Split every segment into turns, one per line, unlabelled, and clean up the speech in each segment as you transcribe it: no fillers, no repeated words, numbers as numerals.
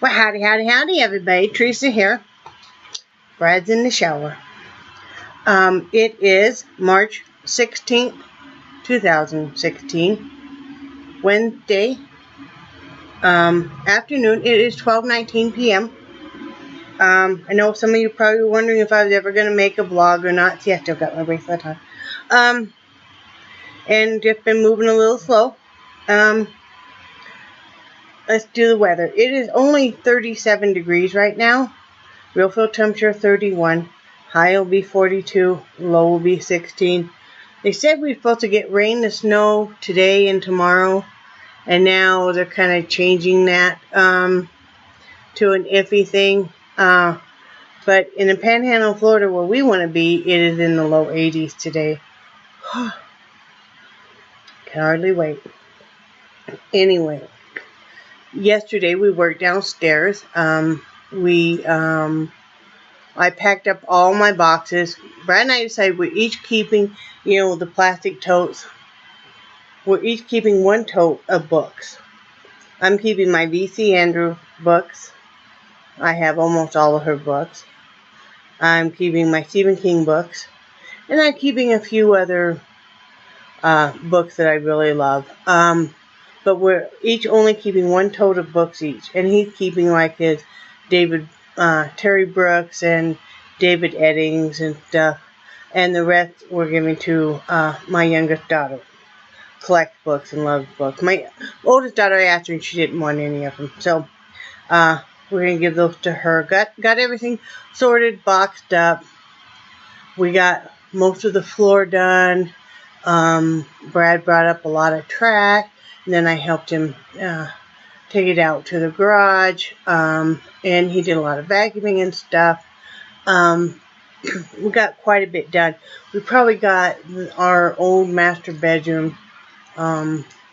Well, howdy, everybody. Teresa here. Brad's in the shower. It is March 16th, 2016, Wednesday, afternoon. It is 12:19 p.m. I know some of you probably were wondering if I was ever going to make a vlog or not. See, I still got my bracelet on. And just been moving a little slow. Let's do the weather. It is only 37 degrees right now. Real feel temperature 31. High will be 42. Low will be 16. They said we were supposed to get rain and snow today and tomorrow. And now they're kind of changing that to an iffy thing. But in the Panhandle of Florida where we want to be, it is in the low 80s today. Can hardly wait. Anyway, yesterday we worked downstairs. I packed up all my boxes. Brad and I decided we're each keeping, the plastic totes. We're each keeping one tote of books. I'm keeping my V.C. Andrew books. I have almost all of her books. I'm keeping my Stephen King books. And I'm keeping a few other books that I really love. But we're each only keeping one tote of books each. And he's keeping like his Terry Brooks and David Eddings and stuff. And the rest we're giving to my youngest daughter. Collects books and loves books. My oldest daughter, I asked her and she didn't want any of them. So we're going to give those to her. Got everything sorted, boxed up. We got most of the floor done. Brad brought up a lot of trash. And then I helped him take it out to the garage. And he did a lot of vacuuming and stuff. We got quite a bit done. We probably got our old master bedroom,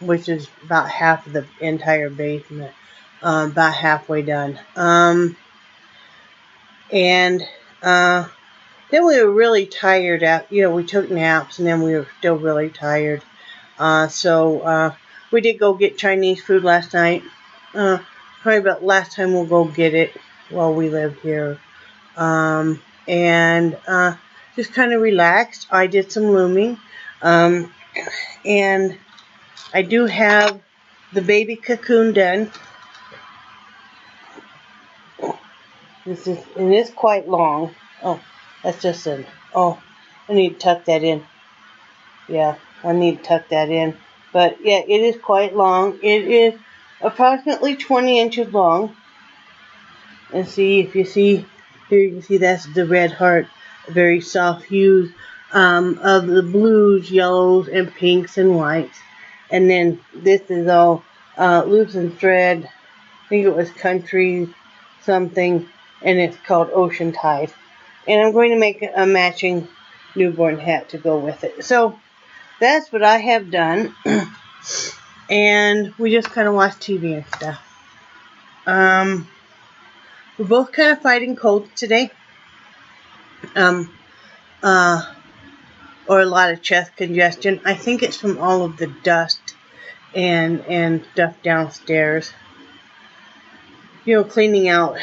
which is about half of the entire basement, about halfway done. And then we were really tired. We took naps, and then we were still really tired. So we did go get Chinese food last night. Probably about last time we'll go get it while we live here. And just kind of relaxed. I did some looming. And I do have the baby cocoon done. It's quite long. Oh, that's just I need to tuck that in. Yeah, I need to tuck that in. But yeah, it is quite long. It is approximately 20 inches long. And see, if you see here, you can see that's the red heart. Very soft hues of the blues, yellows, and pinks and whites. And then this is all loops and thread. I think it was country something, and it's called Ocean Tide. And I'm going to make a matching newborn hat to go with it. So that's what I have done. And we just kind of watch TV and stuff. We're both kind of fighting colds today. Or a lot of chest congestion. I think it's from all of the dust and stuff downstairs. Cleaning out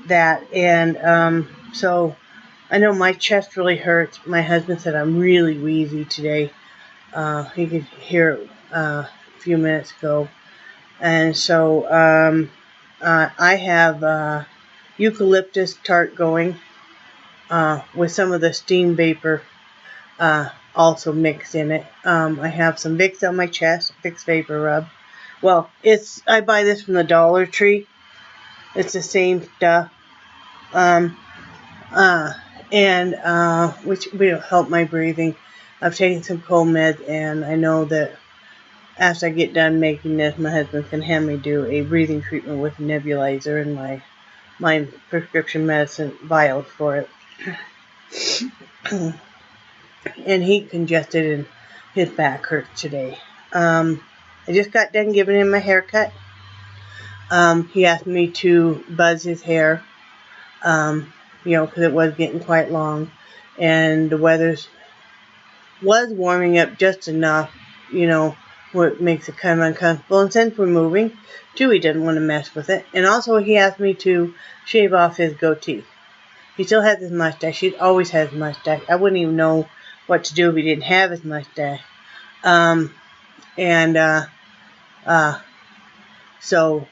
that. And so I know my chest really hurts. My husband said I'm really wheezy today. He could hear it a few minutes ago. And so I have eucalyptus tart going with some of the steam vapor also mixed in it. I have some Vicks on my chest, Vicks Vapor Rub. Well, I buy this from the Dollar Tree. It's the same stuff. Which will help my breathing. I've taken some cold meds, and I know that after I get done making this, my husband can have me do a breathing treatment with a nebulizer and my prescription medicine vials for it. And he congested and his back hurts today. I just got done giving him a haircut. He asked me to buzz his hair, because it was getting quite long. And the weather was warming up just enough, what makes it kind of uncomfortable. And since we're moving, Twee doesn't want to mess with it. And also he asked me to shave off his goatee. He still has his mustache. He always has a mustache. I wouldn't even know what to do if he didn't have his mustache. So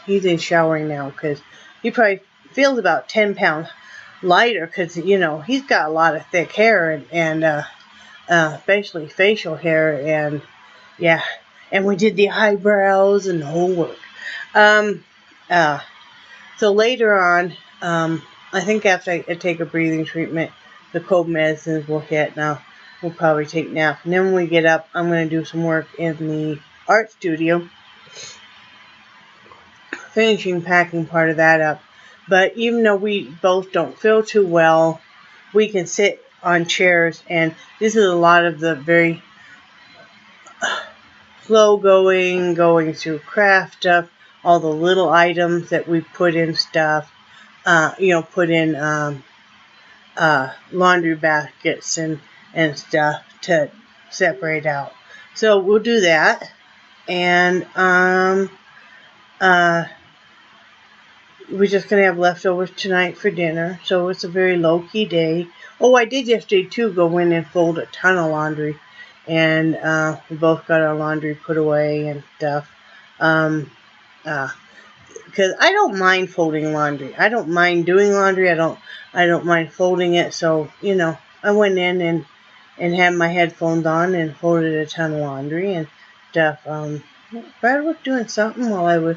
he's in showering now because he probably feels about 10 pounds lighter because, you know, he's got a lot of thick hair and especially facial hair, and yeah, and we did the eyebrows and the whole work. So later on, I think after I take a breathing treatment, the cold medicines we'll hit. Now we'll probably take a nap, and then when we get up, I'm going to do some work in the art studio, finishing packing part of that up. But even though we both don't feel too well, we can sit on chairs, and this is a lot of the very slow going through craft stuff, all the little items that we put in stuff, put in laundry baskets and stuff to separate out. So we'll do that, and we're just going to have leftovers tonight for dinner, so it's a very low-key day. Oh, I did yesterday, too, go in and fold a ton of laundry, and we both got our laundry put away and stuff, because I don't mind folding laundry. I don't mind doing laundry. I don't mind folding it, so, you know, I went in and had my headphones on and folded a ton of laundry and stuff. Brad was doing something while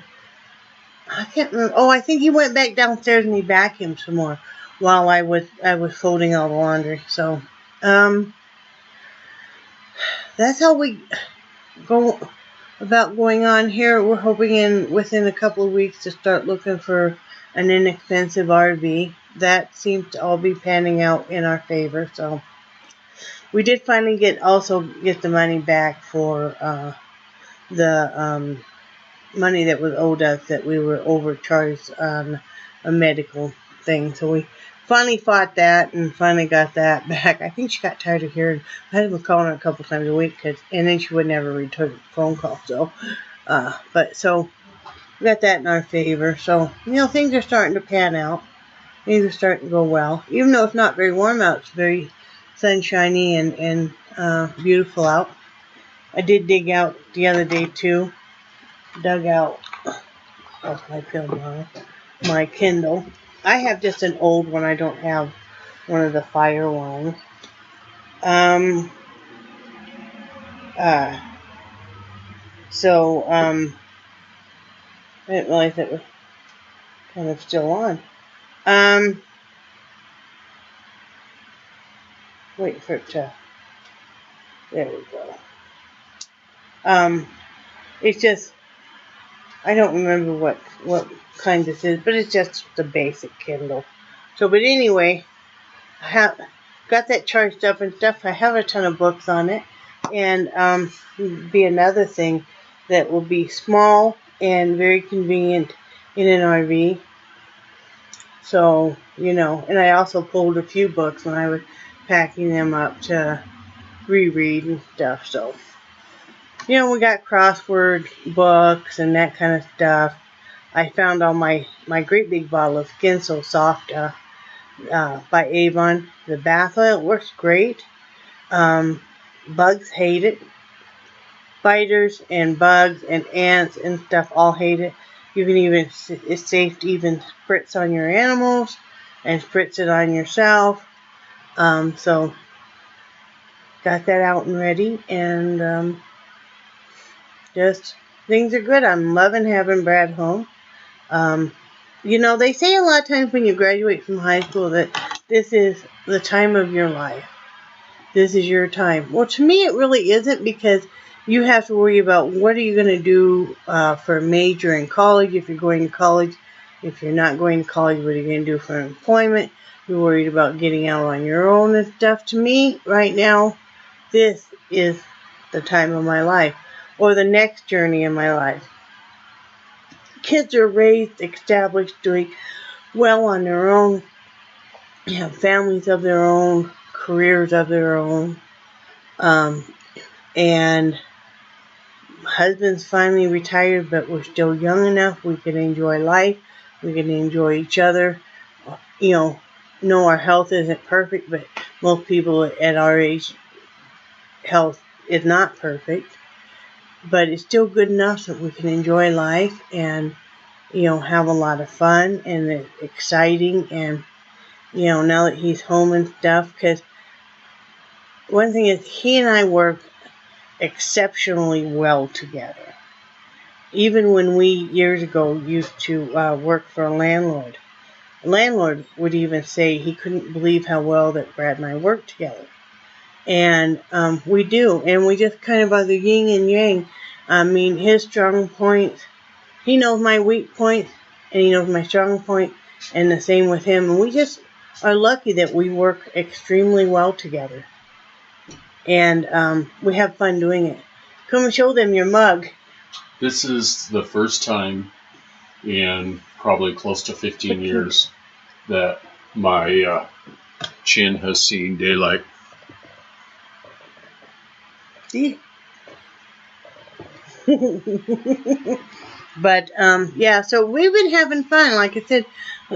I can't remember. Oh, I think he went back downstairs and he vacuumed some more while I was folding all the laundry. So, that's how we go about going on here. We're hoping within a couple of weeks to start looking for an inexpensive RV. That seems to all be panning out in our favor. So, we did finally get the money back for the money that was owed us, that we were overcharged on a medical thing. So we finally fought that and finally got that back. I think she got tired of hearing. I had been calling her a couple times a week, and then she would never return a phone call. So, so we got that in our favor. So, you know, things are starting to pan out. Things are starting to go well. Even though it's not very warm out, it's very sunshiny and beautiful out. I did dig out the other day too. Dug out my Kindle. I have just an old one. I don't have one of the fire ones. I didn't realize it was kind of still on. Wait for it to. There we go. It's just, I don't remember what kind this is, but it's just the basic Kindle. So, but anyway, I got that charged up and stuff. I have a ton of books on it, and be another thing that will be small and very convenient in an RV. So, you know, and I also pulled a few books when I was packing them up to reread and stuff. So, you know, we got crossword books and that kind of stuff. I found all my great big bottle of Skin So Soft by Avon. The bath oil works great. Bugs hate it. Spiders and bugs and ants and stuff all hate it. You can it's safe to even spritz on your animals and spritz it on yourself. So got that out and ready, and just things are good. I'm loving having Brad home. You know, they say a lot of times when you graduate from high school that this is the time of your life. This is your time. Well, to me, it really isn't, because you have to worry about what are you going to do for a major in college, if you're going to college. If you're not going to college, what are you going to do for employment? You're worried about getting out on your own and stuff. To me, right now, this is the time of my life, or the next journey in my life. Kids are raised, established, doing well on their own. They have families of their own, careers of their own. And husband's finally retired, but we're still young enough. We can enjoy life. We can enjoy each other. You know our health isn't perfect, but most people at our age, health is not perfect. But it's still good enough that we can enjoy life and, have a lot of fun and it's exciting. And, now that he's home and stuff, because one thing is he and I work exceptionally well together. Even when we years ago used to work for a landlord would even say he couldn't believe how well that Brad and I work together. And we do, and we just kind of are the yin and yang. I mean, his strong points, he knows my weak points, and he knows my strong point, and the same with him. And we just are lucky that we work extremely well together. And we have fun doing it. Come and show them your mug.
This is the first time in probably close to 15 years that my chin has seen daylight.
See? But, yeah, so we've been having fun, like I said,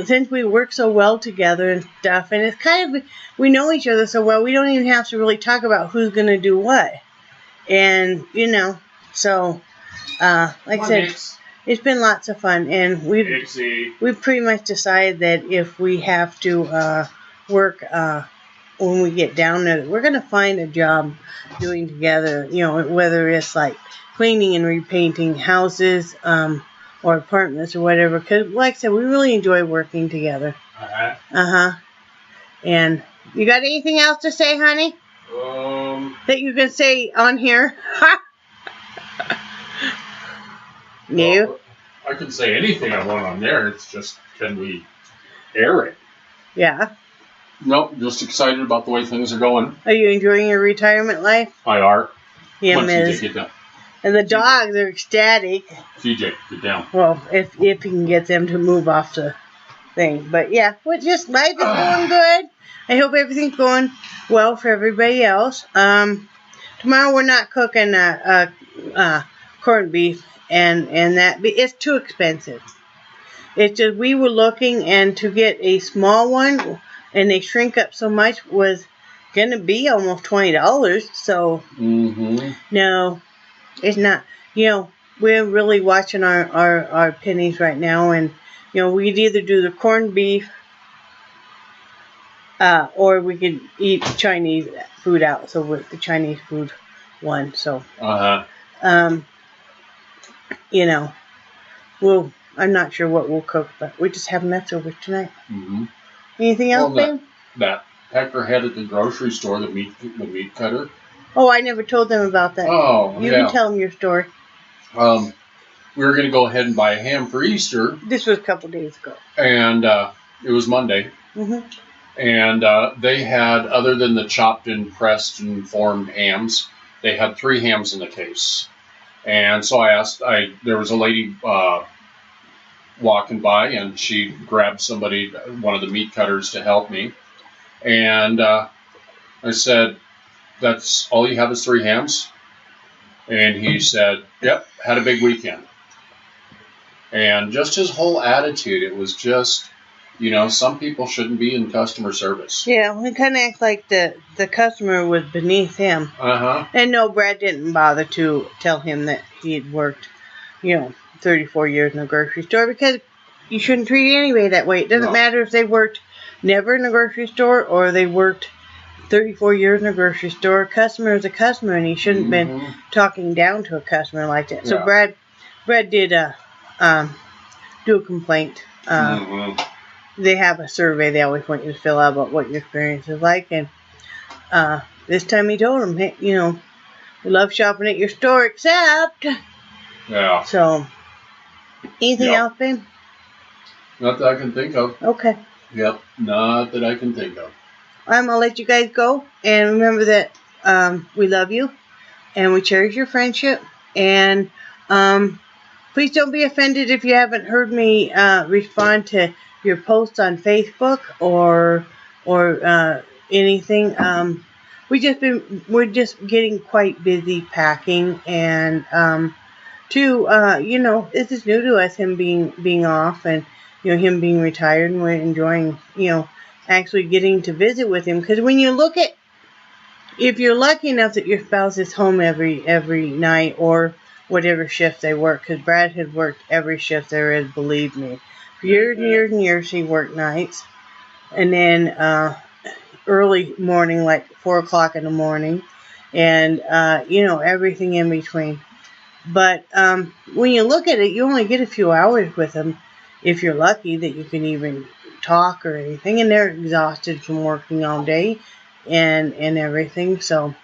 since we work so well together and stuff, and it's kind of, we know each other so well, we don't even have to really talk about who's going to do what. And, so, like I said, it's been lots of fun, and we've pretty much decided that if we have to work when we get down there, we're going to find a job doing together, whether it's like cleaning and repainting houses or apartments or whatever, because like I said, we really enjoy working together. And you got anything else to say, honey? That you can say on here? No?
Well, I can say anything I want on there. It's just, can we air it?
Yeah.
Nope, just excited about the way things are going.
Are you enjoying your retirement life?
I are.
Yeah,
Come on,
Miz.
CJ, get down.
And the dogs are ecstatic.
CJ, get down.
Well, if you can get them to move off the thing. But yeah, just life is going good. I hope everything's going well for everybody else. Tomorrow we're not cooking corned beef, and that it's too expensive. It's just we were looking, and to get a small one, and they shrink up so much, was gonna be almost $20. So no, it's not. We're really watching our pennies right now, and we'd either do the corned beef, or we could eat Chinese food out. So with the Chinese food one, so I'm not sure what we'll cook, but we just have leftovers tonight. Anything else, babe?
That pecker head at the grocery store, the meat cutter.
Oh, I never told them about that.
Oh,
you can tell them your story.
We were going to go ahead and buy a ham for Easter.
This was a couple days ago.
And it was Monday. And they had, other than the chopped and pressed and formed hams, they had 3 hams in the case. And so I asked, there was a lady walking by, and she grabbed one of the meat cutters to help me. And I said, "That's all you have is 3 hams?" And he said, "Yep, had a big weekend." And just his whole attitude, it was just, some people shouldn't be in customer service.
Yeah, we kind of act like the customer was beneath him. And no, Brad didn't bother to tell him that he had worked, 34 years in a grocery store, because you shouldn't treat anybody that way. It doesn't matter if they worked never in a grocery store or they worked 34 years in a grocery store. A customer is a customer, and he shouldn't have been talking down to a customer like that. So Brad did do a complaint. They have a survey they always want you to fill out about what your experience is like, and this time he told him, "Hey, we love shopping at your store, except..."
Yeah.
So, anything else, babe?
Not that I can think of.
Okay.
Yep, not that I can think of.
I'm going to let you guys go, and remember that we love you, and we cherish your friendship, and please don't be offended if you haven't heard me respond to your posts on Facebook or anything. We're just getting quite busy packing, and Two, this is new to us, him being off, and him being retired, and we're enjoying actually getting to visit with him. Because when you look at, if you're lucky enough that your spouse is home every night or whatever shift they work, because Brad had worked every shift there is, believe me. For years and years and years he worked nights. And then early morning, like 4 o'clock in the morning. And, everything in between. But when you look at it, you only get a few hours with them if you're lucky that you can even talk or anything. And they're exhausted from working all day and everything. So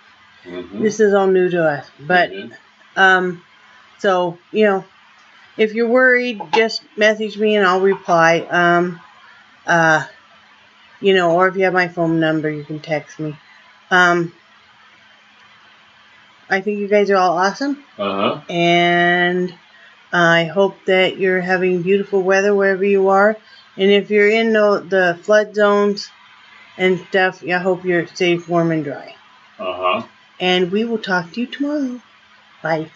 this is all new to us. But so, if you're worried, just message me and I'll reply. Or if you have my phone number, you can text me. I think you guys are all awesome. And I hope that you're having beautiful weather wherever you are. And if you're in the flood zones and stuff, I hope you're safe, warm, and dry. And we will talk to you tomorrow. Bye.